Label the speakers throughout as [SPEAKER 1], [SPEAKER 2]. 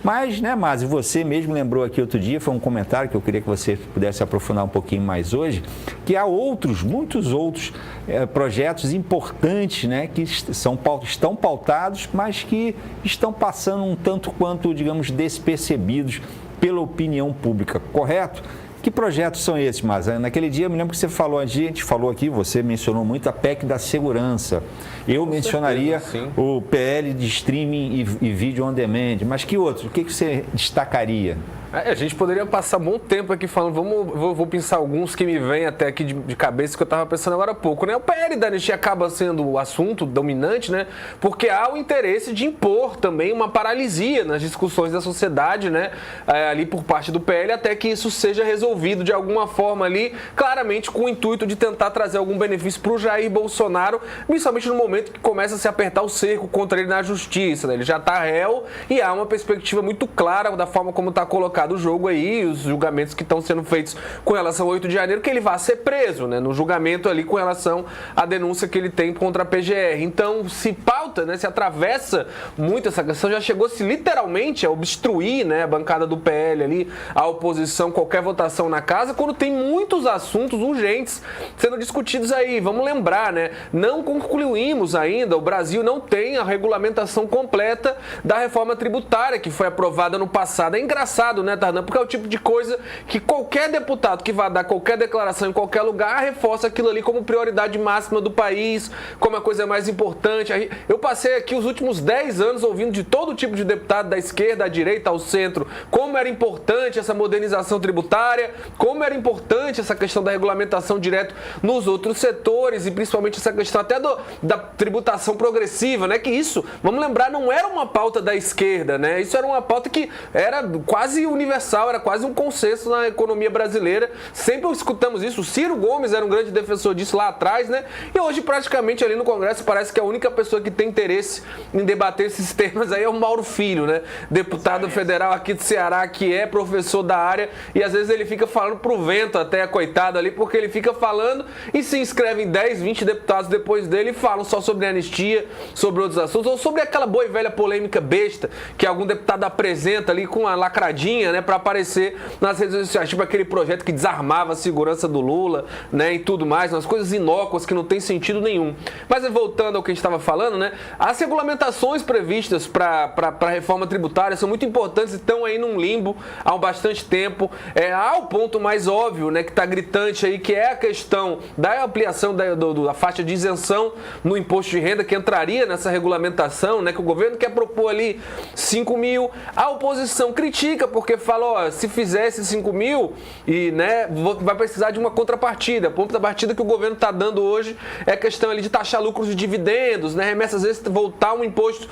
[SPEAKER 1] Mas, né, Márcio, você mesmo lembrou aqui outro dia, foi um comentário que eu queria que você pudesse aprofundar um pouquinho mais hoje, que há muitos outros projetos importantes, né, que estão pautados, mas que estão passando um tanto quanto, digamos, despercebidos pela opinião pública, correto? Que projetos são esses, Márcio? Naquele dia, eu me lembro que você falou, a gente falou aqui, você mencionou muito a PEC da segurança. Eu mencionaria o PL de streaming e vídeo on demand, mas que outros? O que você destacaria?
[SPEAKER 2] A gente poderia passar um bom tempo aqui falando, vou pensar alguns que me vêm até aqui de cabeça que eu estava pensando agora há pouco, né? O PL da anistia acaba sendo o assunto dominante, né? Porque há o interesse de impor também uma paralisia nas discussões da sociedade, né? Ali por parte do PL, até que isso seja resolvido de alguma forma ali, claramente com o intuito de tentar trazer algum benefício para o Jair Bolsonaro, principalmente no momento que começa a se apertar o cerco contra ele na justiça, né? Ele já está réu e há uma perspectiva muito clara da forma como está colocado do jogo aí, os julgamentos que estão sendo feitos com relação ao 8 de janeiro, que ele vai ser preso, né, no julgamento ali com relação à denúncia que ele tem contra a PGR. Então, se pauta, né, se atravessa muito essa questão, já chegou-se literalmente a obstruir, né, a bancada do PL ali, a oposição, qualquer votação na casa, quando tem muitos assuntos urgentes sendo discutidos aí. Vamos lembrar, né, não concluímos ainda, o Brasil não tem a regulamentação completa da reforma tributária que foi aprovada no passado. É engraçado, né, Tardan? Porque é o tipo de coisa que qualquer deputado que vá dar qualquer declaração em qualquer lugar reforça aquilo ali como prioridade máxima do país, como a coisa mais importante. Eu passei aqui os últimos 10 anos ouvindo de todo tipo de deputado, da esquerda, da direita, ao centro, como era importante essa modernização tributária, como era importante essa questão da regulamentação direto nos outros setores e principalmente essa questão até da tributação progressiva, né? Que isso, vamos lembrar, não era uma pauta da esquerda, né? Isso era uma pauta que era quase universal, era quase um consenso na economia brasileira. Sempre escutamos isso. O Ciro Gomes era um grande defensor disso lá atrás, né? E hoje, praticamente, ali no Congresso, parece que a única pessoa que tem interesse em debater esses temas aí é o Mauro Filho, né? Deputado federal aqui do Ceará, que é professor da área, e às vezes ele fica falando pro vento até, coitado ali, porque ele fica falando e se inscrevem 10, 20 deputados depois dele e falam só sobre anistia, sobre outros assuntos, ou sobre aquela boa e velha polêmica besta que algum deputado apresenta ali com a lacradinha, né, para aparecer nas redes sociais, tipo aquele projeto que desarmava a segurança do Lula, né, e tudo mais, umas coisas inócuas que não tem sentido nenhum. Mas voltando ao que a gente estava falando, né, as regulamentações previstas para a reforma tributária são muito importantes e estão aí num limbo há bastante tempo. Há o ponto mais óbvio, né, que está gritante aí, que é a questão da ampliação da faixa de isenção no imposto de renda, que entraria nessa regulamentação, né, que o governo quer propor ali 5 mil. A oposição critica porque fala, ó, se fizesse 5 mil, e, né, vai precisar de uma contrapartida. A contrapartida que o governo está dando hoje é a questão ali de taxar lucros de dividendos, né, remessa às vezes voltar um imposto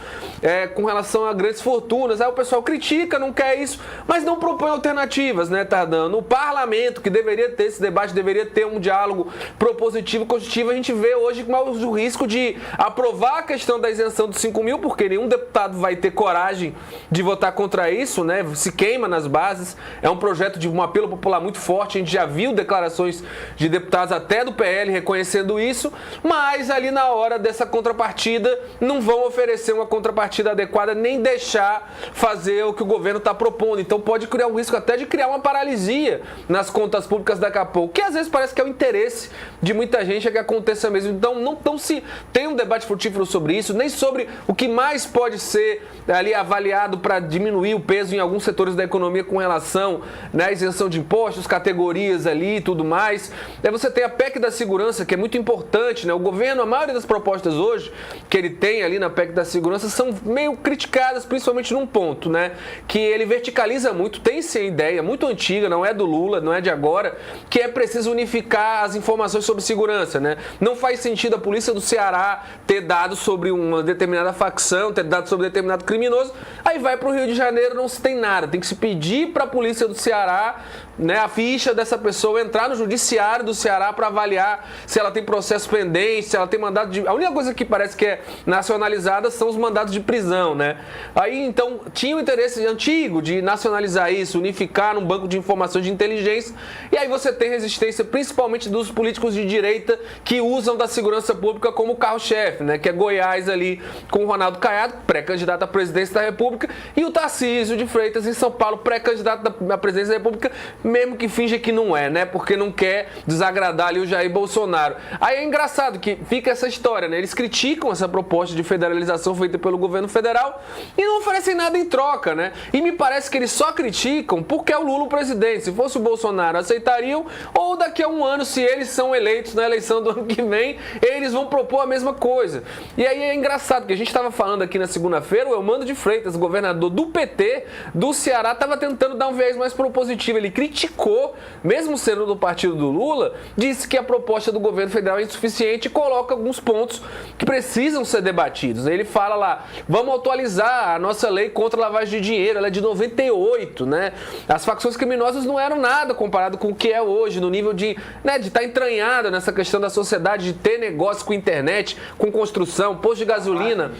[SPEAKER 2] com relação a grandes fortunas. Aí o pessoal critica, não quer isso, mas não propõe alternativas, né, Tardan? No parlamento, que deveria ter esse debate, deveria ter um diálogo propositivo e construtivo, a gente vê hoje o risco de aprovar a questão da isenção dos 5 mil, porque nenhum deputado vai ter coragem de votar contra isso, né? Se queima nas bases. É um projeto de um apelo popular muito forte. A gente já viu declarações de deputados até do PL reconhecendo isso, mas ali na hora dessa contrapartida não vão oferecer uma contrapartida adequada, nem deixar fazer o que o governo está propondo. Então pode criar um risco até de criar uma paralisia nas contas públicas daqui a pouco, que às vezes parece que é o interesse de muita gente é que aconteça mesmo. Então não se tem um debate frutífero sobre isso, nem sobre o que mais pode ser ali avaliado para diminuir o peso em alguns setores da economia com relação, né, à isenção de impostos, categorias ali e tudo mais. Aí você tem a PEC da segurança, que é muito importante, né? O governo, a maioria das propostas hoje que ele tem ali na PEC da segurança são meio criticadas, principalmente num ponto, né? Que ele verticaliza muito, tem sim a ideia muito antiga, não é do Lula, não é de agora, que é preciso unificar as informações sobre segurança, né? Não faz sentido a polícia do Ceará ter dados sobre uma determinada facção, ter dados sobre determinado criminoso, aí vai para o Rio de Janeiro, não se tem nada, tem que se pedir para a polícia do Ceará né, a ficha dessa pessoa, entrar no judiciário do Ceará para avaliar se ela tem processo pendente, se ela tem mandado de... A única coisa que parece que é nacionalizada são os mandados de prisão, né? Aí, então, tinha o interesse antigo de nacionalizar isso, unificar num banco de informações de inteligência, e aí você tem resistência principalmente dos políticos de direita que usam da segurança pública como carro-chefe, né? Que é Goiás ali com o Ronaldo Caiado, pré-candidato à presidência da República, e o Tarcísio de Freitas em São Paulo, pré-candidato à presidência da República, mesmo que finja que não é, né? Porque não quer desagradar ali o Jair Bolsonaro. Aí é engraçado que fica essa história, né? Eles criticam essa proposta de federalização feita pelo governo federal e não oferecem nada em troca, né? E me parece que eles só criticam porque é o Lula o presidente. Se fosse o Bolsonaro, aceitariam, ou daqui a um ano, se eles são eleitos na eleição do ano que vem, eles vão propor a mesma coisa. E aí é engraçado, que a gente estava falando aqui na segunda-feira, o Eumano de Freitas, governador do PT do Ceará, estava tentando dar um viés mais propositivo. Ele criticou, mesmo sendo do partido do Lula, disse que a proposta do governo federal é insuficiente e coloca alguns pontos que precisam ser debatidos. Ele fala lá, vamos atualizar a nossa lei contra a lavagem de dinheiro, ela é de 98, né? As facções criminosas não eram nada comparado com o que é hoje, no nível de estar entranhada nessa questão da sociedade, de ter negócio com internet, com construção, posto de gasolina.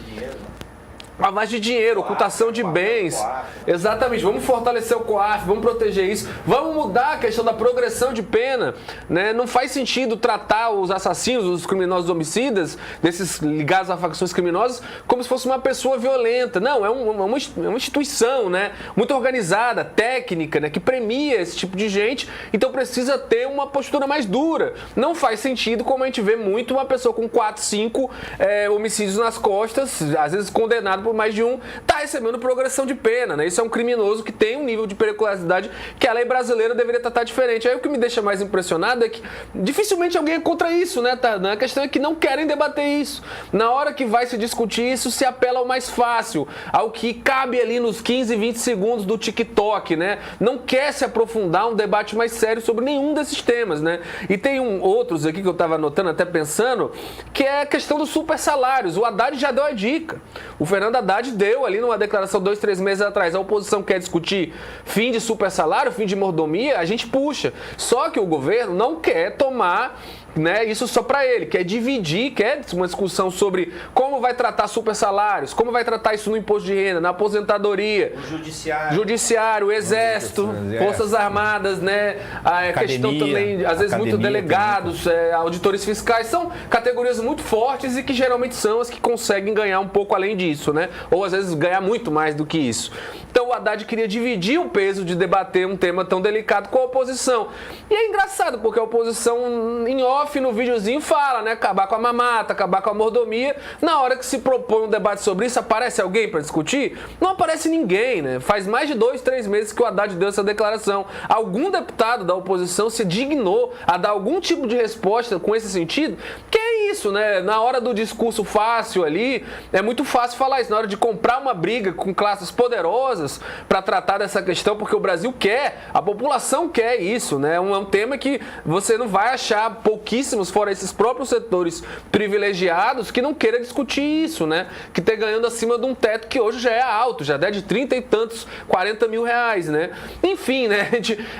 [SPEAKER 2] Lavagem de dinheiro, ocultação de bens. Exatamente. Vamos fortalecer o COAF, vamos proteger isso. Vamos mudar a questão da progressão de pena, né? Não faz sentido tratar os assassinos, os criminosos homicidas, desses ligados a facções criminosas, como se fosse uma pessoa violenta. Não, é uma instituição, né? Muito organizada, técnica, né? Que premia esse tipo de gente. Então precisa ter uma postura mais dura. Não faz sentido, como a gente vê muito, uma pessoa com 4, 5 homicídios nas costas, às vezes condenado por mais de um, está recebendo progressão de pena, né? Isso é um criminoso que tem um nível de periculosidade que a lei brasileira deveria tratar diferente. Aí o que me deixa mais impressionado é que dificilmente alguém é contra isso, né, Tardan? A questão é que não querem debater isso. Na hora que vai se discutir isso, se apela ao mais fácil, ao que cabe ali nos 15, 20 segundos do TikTok, né? Não quer se aprofundar um debate mais sério sobre nenhum desses temas, né? E tem outros aqui que eu estava anotando, até pensando, que é a questão dos super salários. O Haddad já deu a dica. O Fernando Haddad deu ali numa declaração 2, 3 meses atrás, a oposição quer discutir fim de super salário, fim de mordomia, a gente puxa. Só que o governo não quer tomar, né, isso só para ele, quer dividir, quer uma discussão sobre como vai tratar super salários, como vai tratar isso no imposto de renda, na aposentadoria,
[SPEAKER 3] o
[SPEAKER 2] judiciário, o exército, forças armadas, né, a questão também, às vezes muito delegados, auditores fiscais, são categorias muito fortes e que geralmente são as que conseguem ganhar um pouco além disso, né, ou às vezes ganhar muito mais do que isso. Então o Haddad queria dividir o peso de debater um tema tão delicado com a oposição. E é engraçado, porque a oposição em off no videozinho fala, né? Acabar com a mamata, acabar com a mordomia. Na hora que se propõe um debate sobre isso, aparece alguém para discutir? Não aparece ninguém, né? Faz mais de 2, 3 meses que o Haddad deu essa declaração. Algum deputado da oposição se dignou a dar algum tipo de resposta com esse sentido? Que é isso, né? Na hora do discurso fácil ali, é muito fácil falar isso. Na hora de comprar uma briga com classes poderosas para tratar dessa questão, porque o Brasil quer, a população quer isso, né? É um tema que você não vai achar pouquíssimos, fora esses próprios setores privilegiados, que não queiram discutir isso, né? Que tá ganhando acima de um teto que hoje já é alto, já é de 30 e tantos, 40 mil reais, né? Enfim, né?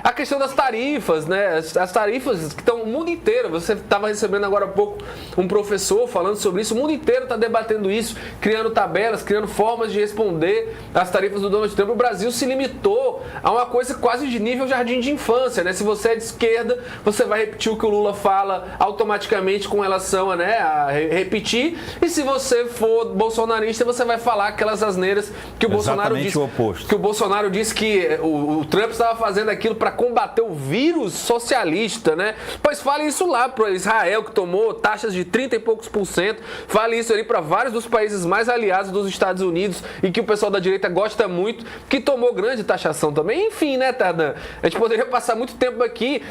[SPEAKER 2] A questão das tarifas, né? As tarifas que estão o mundo inteiro, você estava recebendo agora há pouco um professor falando sobre isso, o mundo inteiro está debatendo isso, criando tabelas, criando formas de responder às tarifas do Donald Trump. O Brasil se limitou a uma coisa quase de nível jardim de infância, né? Se você é de esquerda, você vai repetir o que o Lula fala automaticamente com relação a repetir, e se você for bolsonarista, você vai falar aquelas asneiras que o Bolsonaro disse.
[SPEAKER 1] O oposto.
[SPEAKER 2] Que o Bolsonaro disse que o Trump estava fazendo aquilo para combater o vírus socialista, né? Pois fale isso lá para Israel, que tomou taxas de 30 e poucos %, fale isso ali para vários dos países mais aliados dos Estados Unidos e que o pessoal da direita gosta muito, que tomou grande taxação também. Enfim, né, Tardan? A gente poderia passar muito tempo aqui.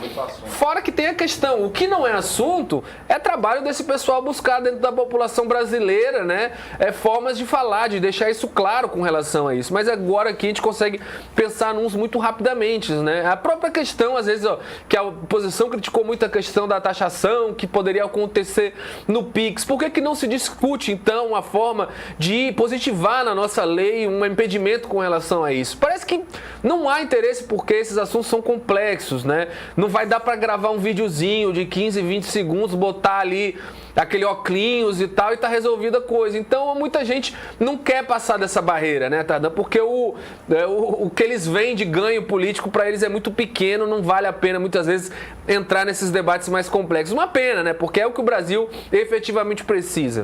[SPEAKER 2] Fora que tem a questão, o que não é assunto é trabalho desse pessoal buscar dentro da população brasileira, né? Formas de falar, de deixar isso claro com relação a isso. Mas agora aqui a gente consegue pensar nos muito rapidamente, né? A própria questão, às vezes, que a oposição criticou muito a questão da taxação, que poderia acontecer no Pix? Por que não se discute, então, uma forma de positivar na nossa lei um impedimento com relação a isso? Parece que não há interesse porque esses assuntos são complexos, né? Não vai dar para gravar um videozinho de 15, 20 segundos, botar ali aquele óculos e tal e tá resolvida a coisa. Então, muita gente não quer passar dessa barreira, né, Tardan? Porque o que eles veem de ganho político para eles é muito pequeno, não vale a pena muitas vezes entrar nesses debates mais complexos. Uma pena, né? Porque é o que o Brasil efetivamente precisa.